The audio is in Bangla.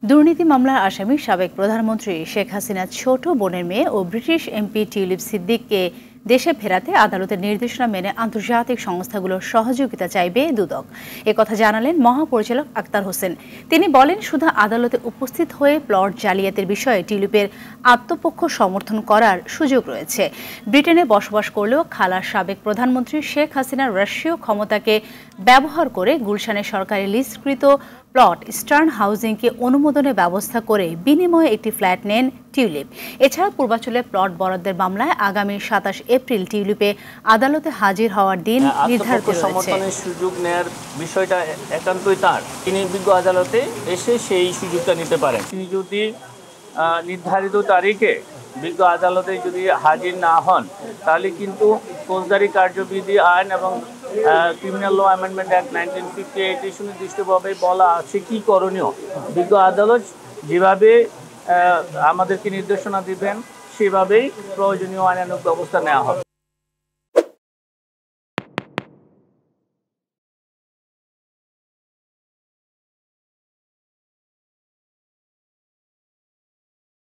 দুর্নীতি মামলার আসামি সাবেক প্রধানমন্ত্রী শেখ হাসিনার ছোট বোনের মেয়ে ও ব্রিটিশ এমপি টিউলিপ সিদ্দিককে দেশে ফেরাতে আদালতের নির্দেশনা মেনে আন্তর্জাতিক সংস্থাগুলোর সহযোগিতা চাইবে দুদক। একথা জানালেন মহাপরিচালক আক্তার হোসেন। তিনি বলেন, শুধু আদালতে উপস্থিত হয়ে প্লট জালিয়াতির বিষয়ে টিউলিপের আত্মপক্ষ সমর্থন করার সুযোগ রয়েছে। ব্রিটেনে বসবাস করলেও খালার সাবেক প্রধানমন্ত্রী শেখ হাসিনার রাষ্ট্রীয় ক্ষমতাকে ব্যবহার করে গুলশানের সরকারি লিস্টকৃত প্লট ইস্টার্ন হাউজিংকে অনুমোদনের ব্যবস্থা করে বিনিময়ে একটি ফ্ল্যাট নেন টিউলিপ। এছাড়া পূর্বাঞ্চলে প্লট বরাদ্দের মামলায় আগামী ২৭ এপ্রিল টিউলিপে আদালতে হাজির হওয়ার দিন নির্ধারিত রয়েছে। সুযোগ নেয়ার বিষয়টা একান্তই তার, তিনি বিজ্ঞ আদালতে এসে সেই সুযোগটা নিতে পারেন। তিনি যদি নির্ধারিত তারিখে বিজ্ঞ আদালতে যদি হাজির না হন, তাহলে কিন্তু ফৌজদারি কার্যবিধি আইন এবং ক্রিমিনাল ল অ্যামেন্ডমেন্ট অ্যাক্ট 1958 সুনির্দিষ্টভাবে বলা আছে কি করণীয়। বিজ্ঞ আদালত যেভাবে আমাদেরকে নির্দেশনা দিবেন, সেভাবেই প্রয়োজনীয় আইনানুগ ব্যবস্থা নেওয়া হবে।